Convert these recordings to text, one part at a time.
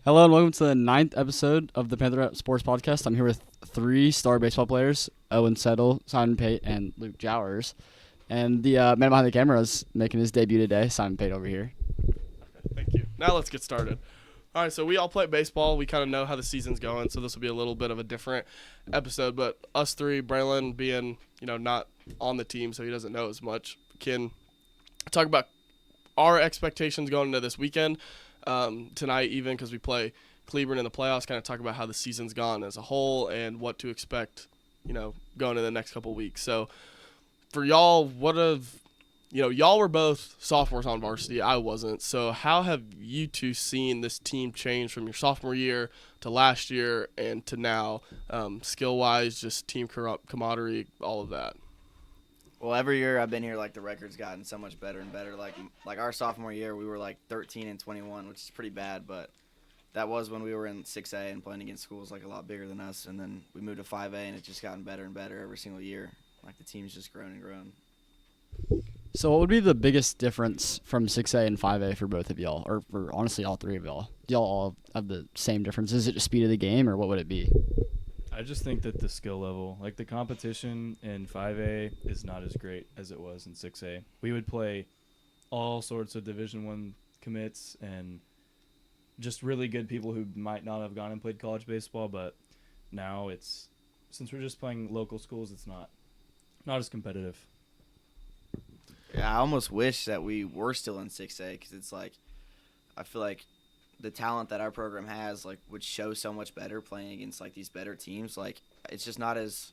Hello and welcome to the ninth episode of the Panther Sports Podcast. I'm here with three-star baseball players, Owen Settle, Simon Pate, and Luke Jowers. And the man behind the camera is making his debut today, Simon Pate over here. Thank you. Now let's get started. All right, so we all play baseball. We kind of know how the season's going, so this will be a little bit of a different episode. But us three, Braylen being, not on the team, so he doesn't know as much, can talk about our expectations going into this weekend, tonight even, because we play Cleveland in the playoffs, kind of talk about how the season's gone as a whole and what to expect, going in the next couple weeks. So for y'all, y'all were both sophomores on varsity. I wasn't. So how have you two seen this team change from your sophomore year to last year and to now, skill-wise, just team camaraderie, all of that? Well, every year I've been here, the record's gotten so much better and better. Like our sophomore year, we were 13-21, which is pretty bad, but that was when we were in 6A and playing against schools a lot bigger than us. And then we moved to 5A, and it's just gotten better and better every single year. The team's just grown and grown. So what would be the biggest difference from 6A and 5A for both of y'all, or for honestly all three of y'all? Do y'all all have the same difference? Is it just speed of the game, or what would it be? I just think that the skill level, the competition in 5A is not as great as it was in 6A. We would play all sorts of Division I commits and just really good people who might not have gone and played college baseball, but now since we're just playing local schools, it's not as competitive. Yeah, I almost wish that we were still in 6A because it's I feel like the talent that our program has would show so much better playing against these better teams. It's just not as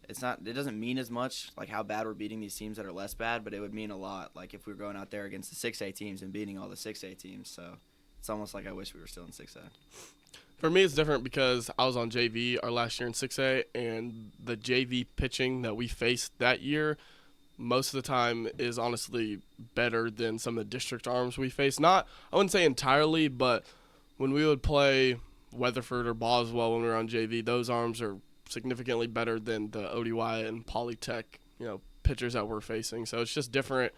it doesn't mean as much how bad we're beating these teams that are less bad, but it would mean a lot if we were going out there against the 6A teams and beating all the 6A teams. So it's almost I wish we were still in 6A. For me, it's different because I was on JV our last year in 6A, and the JV pitching that we faced that year most of the time is honestly better than some of the district arms we face. Not, I wouldn't say entirely, but when we would play Weatherford or Boswell when we were on JV, those arms are significantly better than the ODY and Polytech, pitchers that we're facing. So it's just different.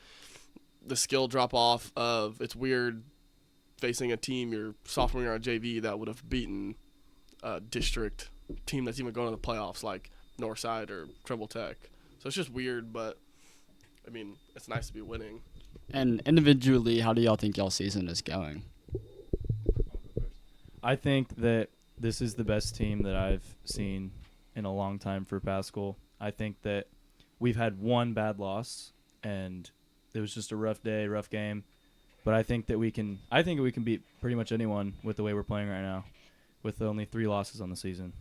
The skill drop off of, it's weird facing a team your sophomore year on JV that would have beaten a district team that's even going to the playoffs like Northside or Trumbull Tech. So it's just weird, but it's nice to be winning. And individually, how do y'all think y'all's season is going? I think that this is the best team that I've seen in a long time for Pascal. I think that we've had one bad loss, and it was just a rough day, rough game. But I think that we can beat pretty much anyone with the way we're playing right now, with only 3 losses on the season.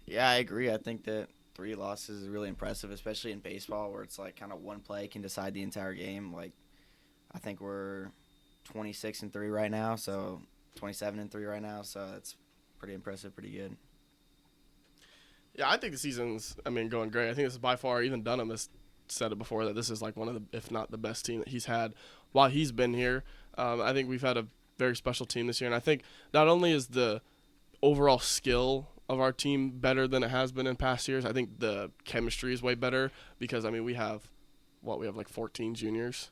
Yeah, I agree. I think that 3 losses is really impressive, especially in baseball where it's kind of one play can decide the entire game. I think we're 26-3 right now, so 27-3 right now, so that's pretty impressive, pretty good. Yeah, I think the season's going great. I think this is by far, even Dunham has said it before, that this is one of the, if not the best team that he's had while he's been here. I think we've had a very special team this year, and I think not only is the overall skill of our team better than it has been in past years, I think the chemistry is way better because we have 14 juniors,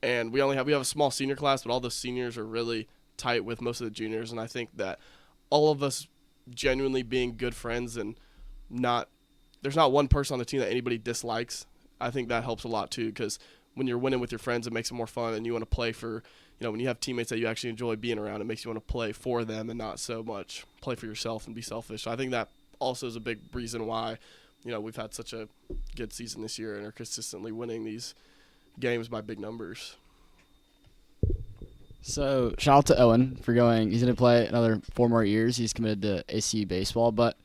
and we have a small senior class, but all the seniors are really tight with most of the juniors, and I think that all of us genuinely being good friends and there's not one person on the team that anybody dislikes. I think that helps a lot too, because when you're winning with your friends, it makes it more fun, and you want to play for, when you have teammates that you actually enjoy being around, it makes you want to play for them and not so much play for yourself and be selfish. So I think that also is a big reason why, we've had such a good season this year and are consistently winning these games by big numbers. So shout out to Owen for going. He's going to play another 4 more years. He's committed to ACU baseball, but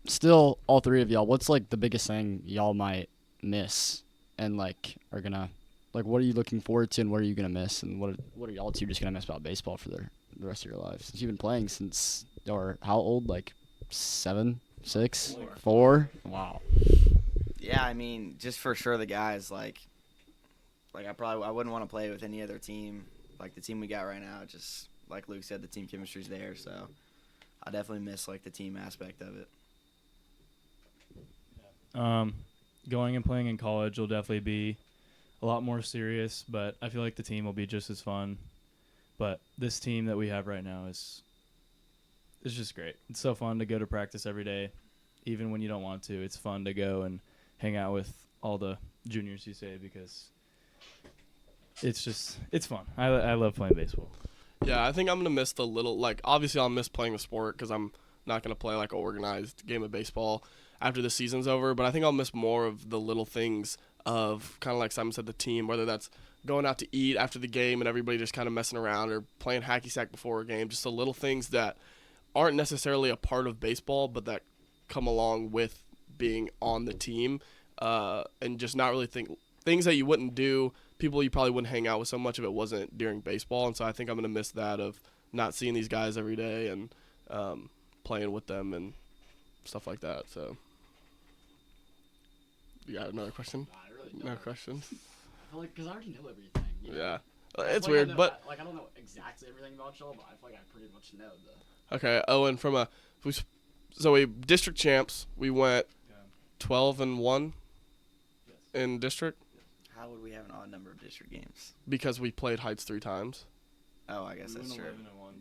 still, all three of y'all, what's the biggest thing y'all might miss and are gonna what are you looking forward to and what are you gonna miss and what are y'all two just gonna miss about baseball for the rest of your lives? Since you've been playing since or how old? 7, 6, 4? Wow. Yeah, just for sure the guys I wouldn't want to play with any other team the team we got right now. Just like Luke said, the team chemistry's there, so I definitely miss the team aspect of it. Going and playing in college will definitely be a lot more serious, but I feel like the team will be just as fun. But this team that we have right now is just great. It's so fun to go to practice every day, even when you don't want to. It's fun to go and hang out with all the juniors, you say, because it's fun. I love playing baseball. Yeah, I think I'm gonna miss the little, like, obviously I'll miss playing the sport because I'm not gonna play like an organized game of baseball after the season's over. But I think I'll miss more of the little things of kind of like Simon said, the team, whether that's going out to eat after the game and everybody just kind of messing around or playing hacky sack before a game, just the little things that aren't necessarily a part of baseball, but that come along with being on the team, and just not really things that you wouldn't do, people you probably wouldn't hang out with so much if it wasn't during baseball. And so I think I'm going to miss that of not seeing these guys every day and playing with them and stuff like that. So you got another question? Nah, I really don't. No questions? I feel like, because I already know everything. You know? Yeah. I feel It's like weird, I know, but I don't know exactly everything about y'all, but I feel like I pretty much know the. okay. Owen, so we district champs. We went 12-1 in district How would we have an odd number of district games? because we played Heights 3 times. Oh, I guess that's true. 11-1.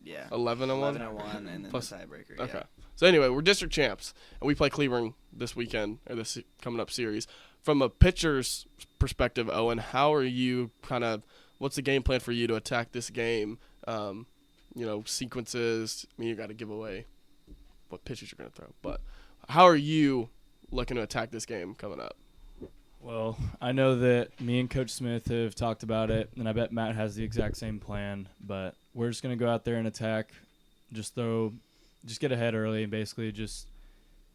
Yeah. 11-1. 11-1 and then Plus- the tiebreaker. Okay. Yeah. So anyway, we're district champs, and we play Cleveland this weekend, or this coming up series. From a pitcher's perspective, Owen, how are you what's the game plan for you to attack this game? Sequences. I mean, you got to give away what pitches you're going to throw, but how are you looking to attack this game coming up? Well, I know that me and Coach Smith have talked about it, and I bet Matt has the exact same plan. But we're just going to go out there and attack, just get ahead early, and basically just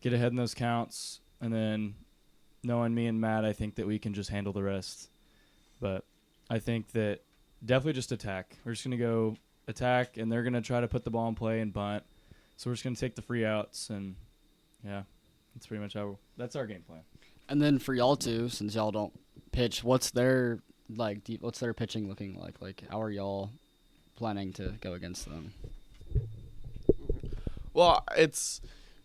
get ahead in those counts. And then knowing me and Matt, I think that we can just handle the rest. But I think that definitely just attack. We're just going to go attack, and they're going to try to put the ball in play and bunt. So we're just going to take the free outs, and, yeah, that's pretty much that's our game plan. And then for y'all two, since y'all don't pitch, what's their pitching looking like? Like, how are y'all planning to go against them? Well, it's,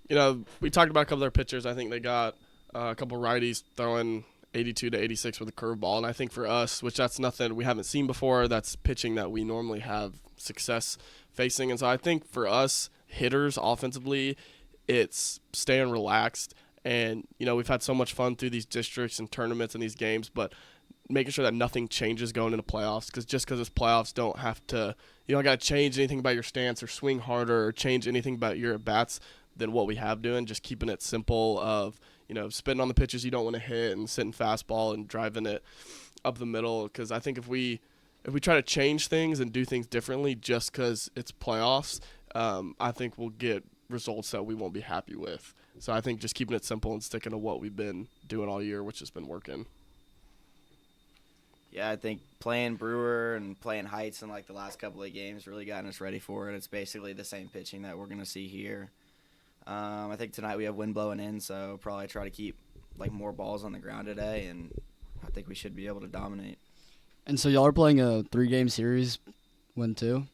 we talked about a couple of their pitchers. I think they got a couple righties throwing 82 to 86 with a curveball. And I think for us, which that's nothing we haven't seen before, that's pitching that we normally have success facing. And so I think for us hitters offensively, it's staying relaxed. And, we've had so much fun through these districts and tournaments and these games, but making sure that nothing changes going into playoffs, because just because it's playoffs, you don't got to change anything about your stance or swing harder or change anything about your at-bats than what we have doing. Just keeping it simple of, spitting on the pitches you don't want to hit and sitting fastball and driving it up the middle. Because I think if we try to change things and do things differently just because it's playoffs, I think we'll get results that we won't be happy with. So I think just keeping it simple and sticking to what we've been doing all year, which has been working. Yeah, I think playing Brewer and playing Heights in the last couple of games really gotten us ready for it. It's basically the same pitching that we're going to see here. I think tonight we have wind blowing in, so probably try to keep more balls on the ground today, and I think we should be able to dominate. And so y'all are playing a 3-game series, win 2, and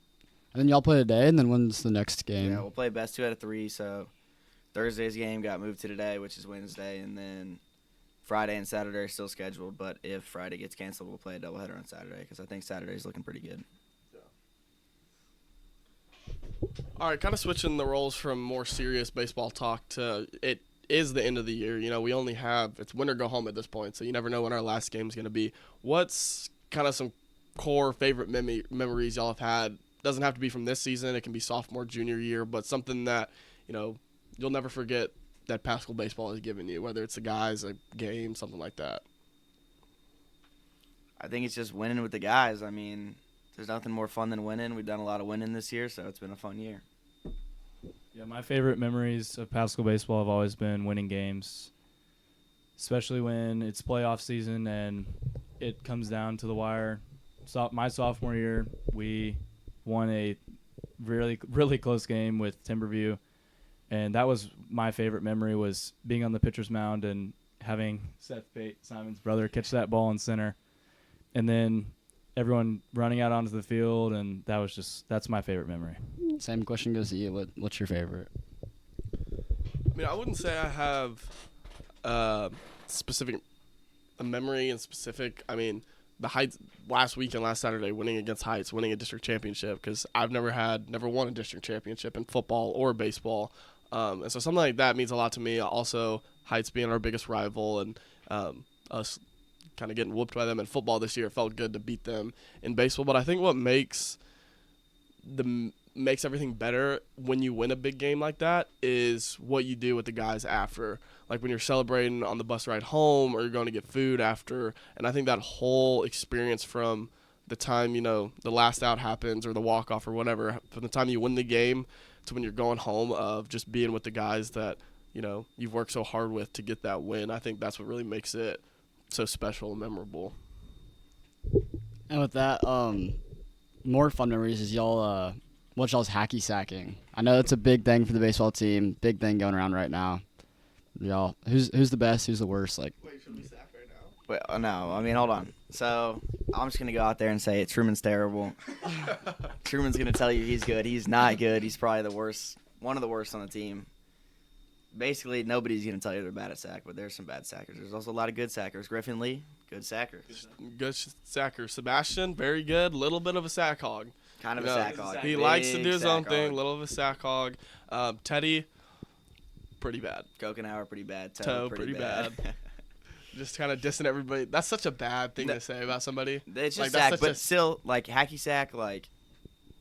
then y'all play today, and then when's the next game? Yeah, we'll play best 2 out of 3, so Thursday's game got moved to today, which is Wednesday, and then Friday and Saturday are still scheduled, but if Friday gets canceled, we'll play a doubleheader on Saturday because I think Saturday's looking pretty good. All right, kind of switching the roles from more serious baseball talk to it is the end of the year. We only it's win or go home at this point, so you never know when our last game is going to be. What's kind of some core favorite memories y'all have had? Doesn't have to be from this season. It can be sophomore, junior year, but something that, you'll never forget that Pascal baseball has given you, whether it's the guys, a game, something like that. I think it's just winning with the guys. I mean, there's nothing more fun than winning. We've done a lot of winning this year, so it's been a fun year. Yeah, my favorite memories of Pascal baseball have always been winning games, especially when it's playoff season and it comes down to the wire. My sophomore year, we won a really, really close game with Timberview, and that was my favorite memory, was being on the pitcher's mound and having Seth Pate, Simon's brother, catch that ball in center, and then everyone running out onto the field, and that's my favorite memory. Same question goes to you. What's your favorite? I mean, I wouldn't say I have a memory in specific. I mean, the Heights last weekend, last Saturday, winning against Heights, winning a district championship, because I've never won a district championship in football or baseball. And so something like that means a lot to me. Also, Heights being our biggest rival and us kind of getting whooped by them in football this year, it felt good to beat them in baseball. But I think what makes everything better when you win a big game like that is what you do with the guys after. Like when you're celebrating on the bus ride home or you're going to get food after. And I think that whole experience from the time, the last out happens or the walk-off or whatever, from the time you win the game to when you're going home, of just being with the guys that, you've worked so hard with to get that win. I think that's what really makes it so special and memorable. And with that, more fun memories is y'all what y'all's hacky sacking. I know it's a big thing for the baseball team, big thing going around right now. Y'all, who's the best? Who's the worst? Like, Wait, should we sack right now? Well, no, I mean, hold on. So I'm just gonna go out there and say Truman's terrible. Truman's gonna tell you he's good. He's not good. He's probably the worst, one of the worst on the team. Basically, nobody's gonna tell you they're bad at sack, but there's some bad sackers. There's also a lot of good sackers. Griffin Lee, good sacker. Good sacker. Sebastian, very good. Little bit of a sack hog. Kind of a sack hog. He likes to Big do his own sack thing. hog. Little of a sack hog. Teddy, pretty bad. Kokenauer, pretty bad. Toe, pretty bad. Just kind of dissing everybody. That's such a bad thing to say about somebody. It's just that's sack, such but a- still, like, hacky sack, like,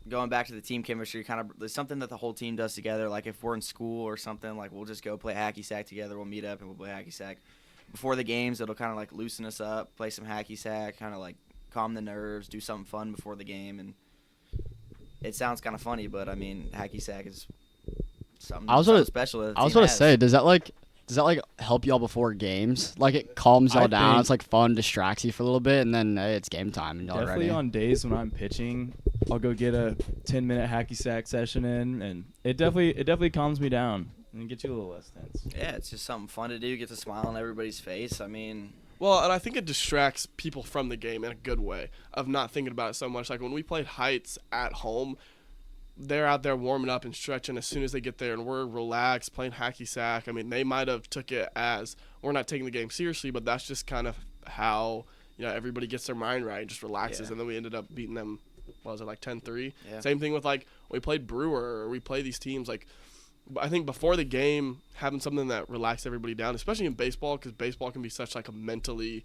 going back to the team chemistry, kind of, there's something that the whole team does together. Like, if we're in school or something, like, we'll just go play hacky sack together. We'll meet up and we'll play hacky sack. Before the games, it'll kind of, like, loosen us up, play some hacky sack, kind of, like, calm the nerves, do something fun before the game. And it sounds kind of funny, but, I mean, hacky sack is something special that the I was team going to has. say, does that help y'all before games? Like, it calms y'all I down. think- It's like fun, distracts you for a little bit, and then hey, it's game time and y'all are Definitely ready. on days when I'm pitching, I'll go get a 10-minute hacky sack session in, and it definitely calms me down and gets you a little less tense. Yeah, it's just something fun to do, get to smile on everybody's face. I mean, Well, and I think it distracts people from the game in a good way of not thinking about it so much. Like when we played Heights at home, they're out there warming up and stretching as soon as they get there, and we're relaxed playing hacky sack. I mean, they might have took it as we're not taking the game seriously, but that's just kind of how everybody gets their mind right and just relaxes. Yeah. And then we ended up beating them. What was it, like 10-3? Yeah. Same thing with like we played Brewer, or we play these teams like. I think before the game, having something that relaxes everybody down, especially in baseball, because baseball can be such like a mentally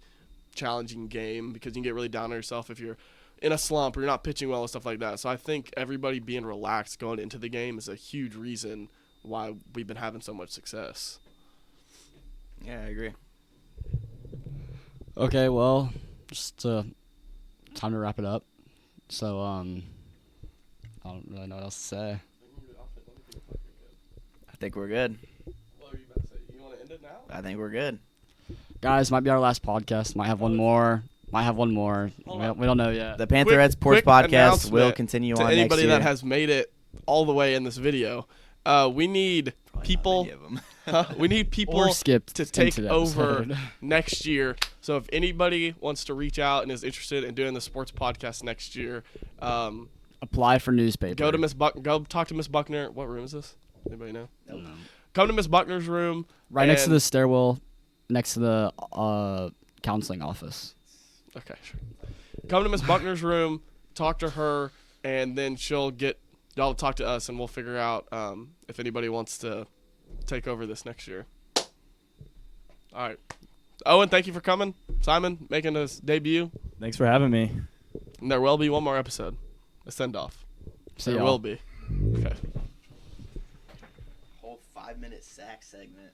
challenging game because you can get really down on yourself if you're in a slump or you're not pitching well and stuff like that. So I think everybody being relaxed going into the game is a huge reason why we've been having so much success. yeah, I agree. Okay, well, just time to wrap it up. So, I don't really know what else to say. I think we're good. What are you about to say? You want to end it now? I think we're good. Guys, might be our last podcast. Might have one more. We Hold don't know yet. The Pantherette Sports quick Podcast announcement will continue to on next anybody year. that has made it all the way in this video. We need Probably not people. many of 'em. We need people Or skipped to take into the over episode. next year. So if anybody wants to reach out and is interested in doing the sports podcast next year, Apply for newspaper. go talk to Miss Buckner. What room is this? Anybody know? Don't know. Come to Miss Buckner's room. Right next to and- the stairwell, next to the counseling office. Okay, sure. Come to Miss Buckner's room, talk to her, and then she'll get y'all to talk to us, and we'll figure out if anybody wants to take over this next year. All right. Owen, thank you for coming. Simon, making his debut. Thanks for having me. And there will be one more episode, a send-off. See There y'all. will be. Okay. Whole 5-minute sack segment.